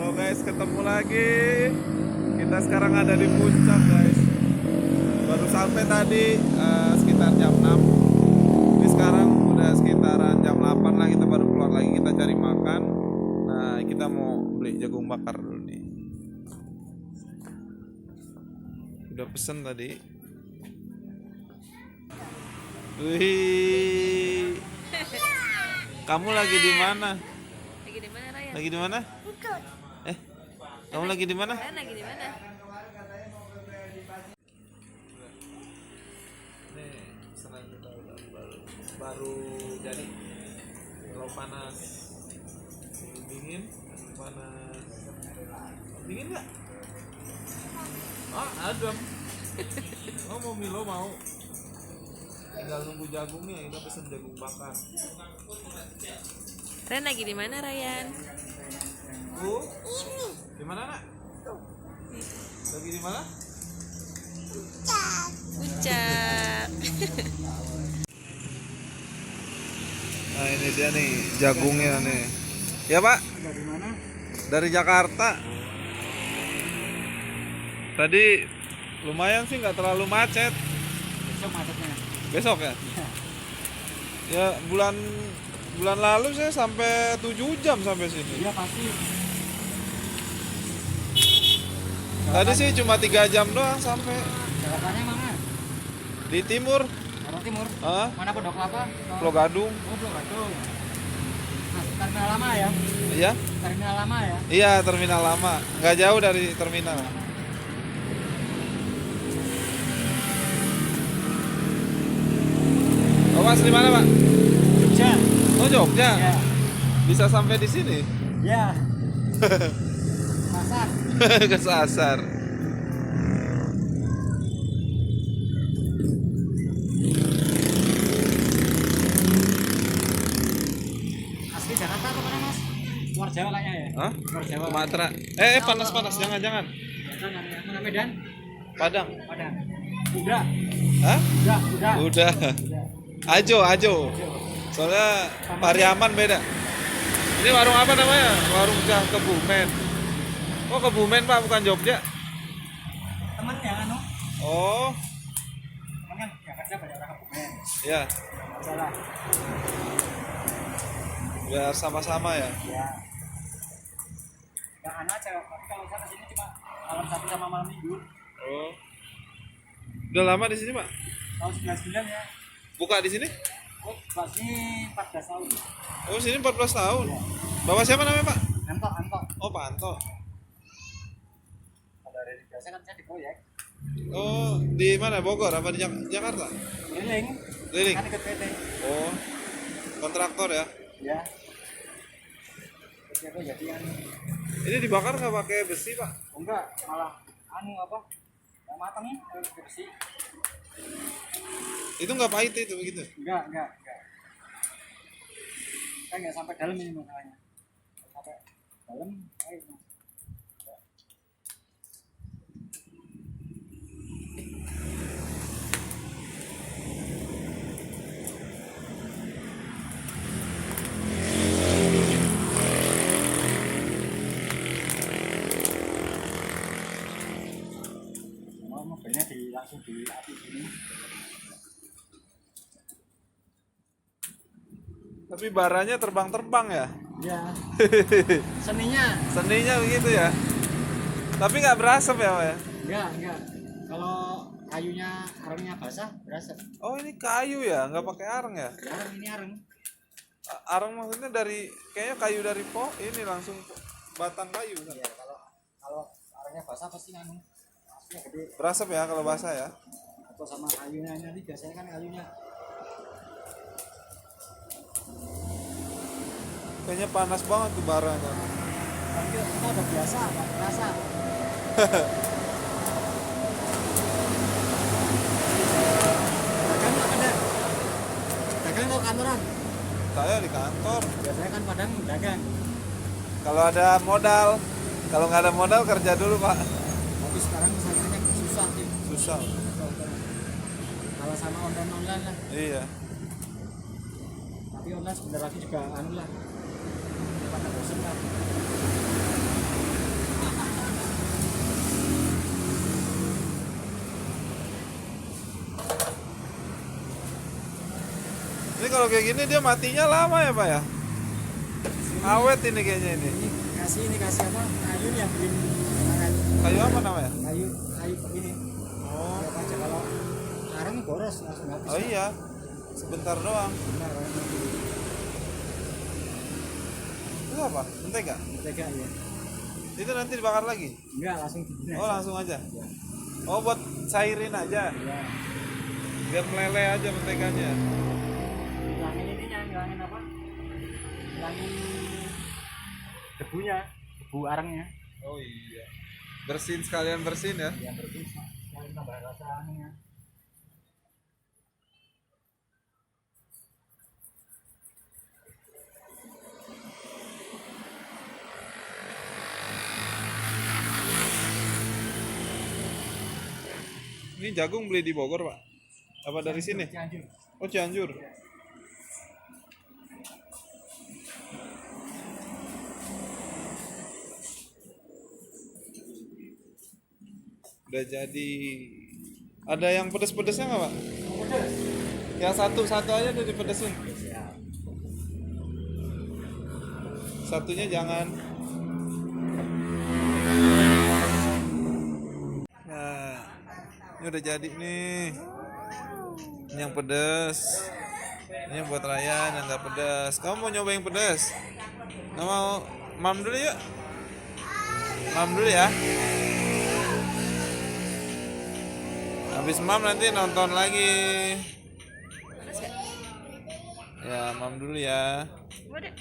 Halo guys, ketemu lagi. Kita sekarang ada di puncak guys. Baru sampai tadi sekitar jam 6. Ini sekarang udah sekitaran jam 8 lah, kita baru keluar lagi, kita cari makan. Nah, kita mau beli jagung bakar dulu nih. Udah pesen tadi. Wih. Kamu lagi di mana? Lagi di mana, Raya? Lagi di mana? Kamu lagi di mana? Raya lagi di mana? Nih, pesanan kita udah baru jadi. Kalau panas, dingin, panas. Dingin nggak? Ah, adem. Oh, mau Milo mau. Tinggal nunggu jagungnya, kita pesen jagung bakar. Ren lagi di mana, Ryan? Di mana, Nak? Lagi di mana? Puncak. Nah, ini dia nih jagungnya nih. Ya, Pak? Dari mana? Dari Jakarta. Tadi lumayan sih, nggak terlalu macet. Besok macetnya. Besok ya? Iya. Ya bulan lalu saya sampai 7 jam sampai sini. Iya pasti. Tadi sih cuma 3 jam doang sampai Jakartanya mana? di timur. Jakarta Timur. Ah, Mana Pondok Kelapa? Pulau Gadung. Oh, Pulau Gadung. Nah, terminal lama ya? Iya? Terminal lama ya? Iya, terminal lama. Nggak jauh dari terminal. Oh, Mas di mana, Pak? Jogja. Oh, Jogja. Ya. Bisa sampai di sini. Ya. Pasar. Kesasar. Asli Jakarta atau mana Mas? Luar Jawa kayaknya ya? Hah? Luar Jawa. Sumatera. Panas-panas, jangan-jangan. Mana Medan? Padang. Padang. Udah. Hah? Udah. Udah. Ajo. Soalnya Pariaman beda. Ini warung apa namanya? Warung Cah Kebumen. Oh, Kebumen, Pak, bukan Jogja. Temannya anu. Oh, Temannya Jakarta banyak orang Kebumen. ya. Salah. Biar sama-sama ya. Ya. Yang anak aja, tapi kalau saya kesini cuma malam Sabtu sama malam Minggu. Oh. Udah lama di sini, Pak? Tahun 99 ya. Buka di sini? Oh, masih 14 tahun. Oh, sini 14 tahun. Bapak siapa namanya, Pak? Antok. Oh, Pak Anto. Kalau dari biasa kan saya di proyek. Oh, di mana? Bogor apa di Jakarta? Keliling. Keliling. Kan dekat PT. Oh. Kontraktor ya. Ya. Terus aku jadi anu. Ini dibakar nggak pakai besi, Pak? Oh, enggak, malah anu apa? Yang matang nih, harus bersih. Itu nggak pahit itu begitu. Enggak. Kan enggak sampai dalam ini masalahnya. Sampai dalam, ayo. Mobilnya langsung di api sini. Tapi baranya terbang-terbang ya. Ya. Seninya begitu ya. Tapi nggak berasap ya, Pak ya? enggak. Kalau kayunya arangnya basah berasa. Oh, ini kayu ya, nggak pakai arang ya? Arang ini arang. Arang maksudnya dari kayaknya kayu dari ini langsung batang kayu kan? Ya, kalau arangnya basah pasti anu. Aslinya gede. Berasap ya kalau basah ya. Atau sama kayunya nanti biasanya kan kayunya. Kayaknya panas banget tuh baranya. Tapi kita udah biasa, nggak terasa. Dagang nggak ada? Dagang atau kantoran? Saya di kantor. Biasanya kan Padang dagang. Kalau ada modal, kalau nggak ada modal kerja dulu, Pak. Tapi sekarang misalnya susah sih. Susah. Kalau sama online lah. Iya. Tapi online sebentar lagi juga anu lah. Pada bosan lah. kalau kayak gini dia matinya lama ya Pak ya? Awet ini kayaknya ini. Kasih apa? Kayu yang beli kemarin. Kayu apa namanya? Kayu ini. Oh, Ya aja kalau sekarang boros langsung habis. oh iya. Sebentar doang. Benar, Itu apa? Mentega? mentega ya. Itu nanti dibakar lagi? Enggak, langsung digini. Oh, langsung aja. Ya. Oh, buat cairin aja. Ya. Biar meleleh aja menteganya. Hilangin ininya, hilangin apa? Hilangin debunya, debu arangnya. Oh iya. Bersin sekalian bersin ya. Ya bersih. Sekali tambah rasa anunya. Ini jagung beli di Bogor, Pak? Apa dari sini? Cianjur. Oh, Cianjur. Udah jadi. Ada yang pedes-pedesnya nggak, Pak? Pedas. Yang satu aja udah dipedesin. Ya. Satunya jangan. Nah, ini udah jadi nih. Ini yang pedes. Ini yang buat Ryan yang nggak pedes. Kamu mau nyoba yang pedes? Nggak mau? Mam dulu yuk. Mam dulu ya. Habis mam nanti nonton lagi. Ya, mam dulu ya. Coba deh.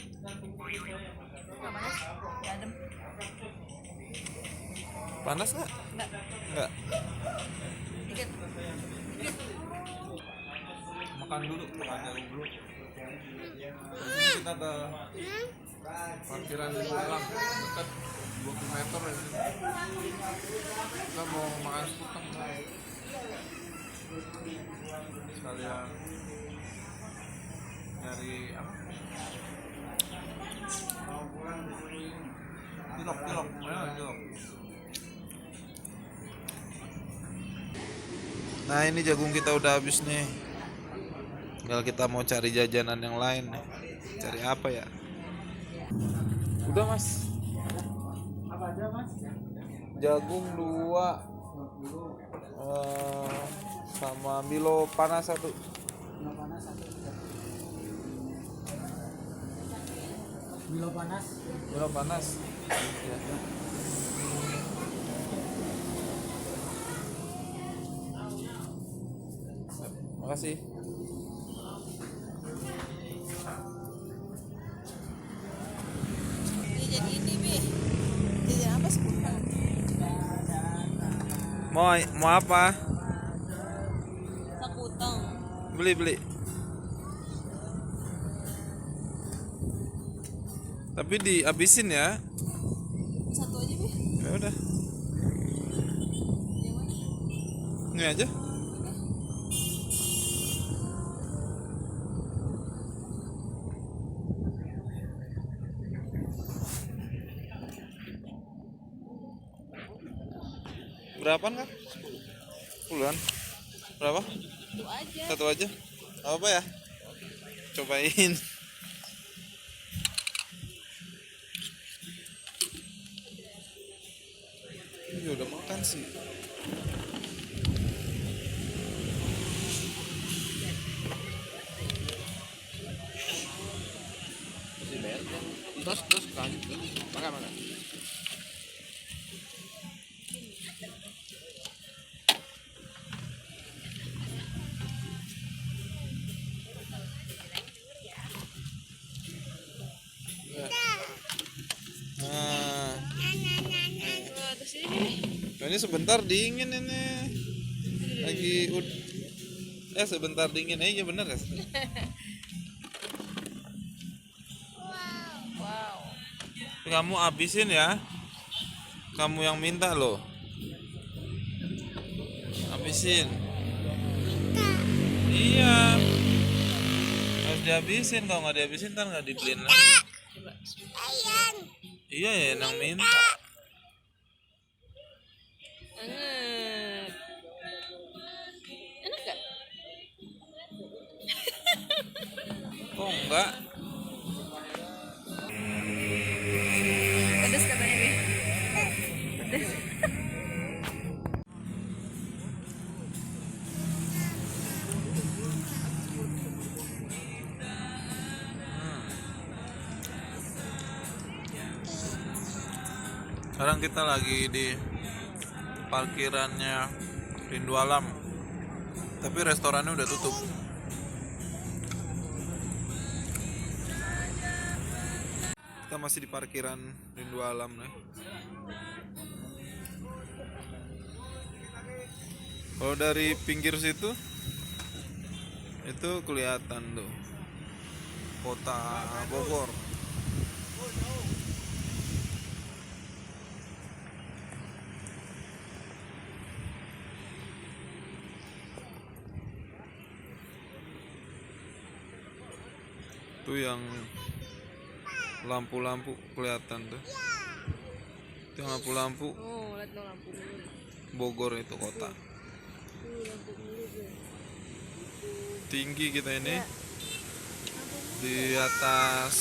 Nggak panas? Nggak adem? Panas nggak? Nggak. Nggak. Dikit. Makan dulu, makan dulu. Ini kita ada parkiran di dalam dekat 20 meter ya. Kita mau makan sekutang sekalian nyari apa? Cilok, mana cilok? Nah, ini jagung kita udah habis nih. Tinggal kita mau cari jajanan yang lain nih. Cari apa ya? Udah, Mas. Apa aja, Mas? Jagung 2 sama Milo panas 1. Milo panas satu. Milo panas. Milo panas. Ya. Makasih. Ini jadi ini, Bi. Jadi apa sekutang? Mau apa? Sekutang. Beli. Tapi dihabisin ya. Satu aja, Bi. Ya udah. Yang mana? Ini aja. Berapaan Kak? 10-an. Berapa? Satu aja. Satu aja. Apa ya? Cobain. Ini udah makan sih. Terus kan. Makan. Nah, Terus ini. ini sebentar dingin ini. Sebentar dingin aja bener ya. Wow. Kamu habisin ya. Kamu yang minta loh. Habisin. Iya. Harus dihabisin. Kalau nggak dihabisin ntar nggak dibeliin lagi. Coba. Iya ya, yang minta. Anget. Enak gak? Oh enggak. Pedes katanya nih. Pedes. Sekarang kita lagi di parkirannya Rindu Alam. Tapi restorannya udah tutup. Kita masih di parkiran Rindu Alam nih. Kalau dari pinggir situ itu kelihatan tuh kota Bogor. Tuh yang lampu-lampu kelihatan tuh. Itu yang lampu-lampu Oh, lihat no lampu dulu. Bogor itu kota. Lampu dulu gue. Tinggi kita ini di atas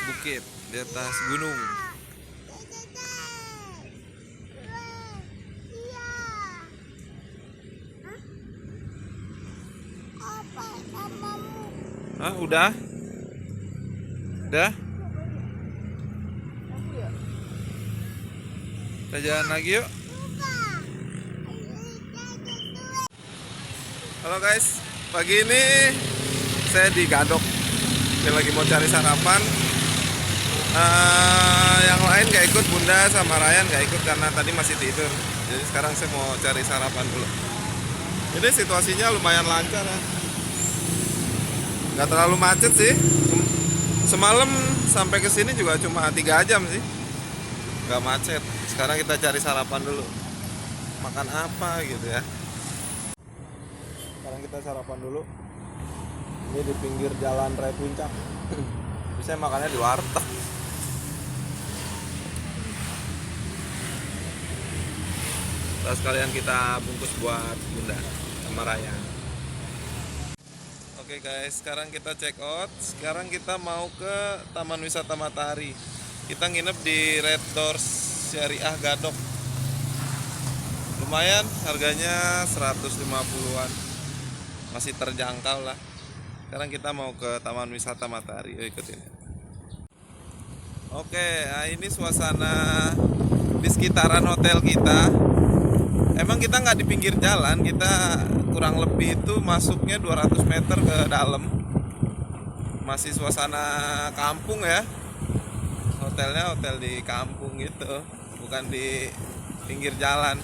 bukit, di atas gunung. Ah, udah? Udah? Kita jalan lagi yuk. Halo guys, pagi ini saya di Gadok. Saya lagi mau cari sarapan. Yang lain gak ikut, Bunda sama Ryan gak ikut karena tadi masih tidur. Jadi sekarang saya mau cari sarapan dulu. Ini situasinya lumayan lancar ya. Gak terlalu macet sih. Semalam sampai ke sini juga cuma 3 jam sih. Gak macet. Sekarang kita cari sarapan dulu. Makan apa gitu ya. Sekarang kita sarapan dulu. Ini di pinggir jalan Raya Puncak. Bisa makannya di warteg. Terus sekalian kita bungkus buat Bunda sama Raya. Oke guys, sekarang kita check out. Sekarang kita mau ke Taman Wisata Matahari. Kita nginep di Red Doors Syariah Gadok. Lumayan, harganya 150-an. Masih terjangkau lah. Sekarang kita mau ke Taman Wisata Matahari. Yuk ikutin. Oke, nah ini suasana di sekitaran hotel kita. Emang kita nggak di pinggir jalan, kita kurang lebih itu masuknya 200 meter ke dalam. Masih suasana kampung ya. Hotelnya hotel di kampung gitu, bukan di pinggir jalan.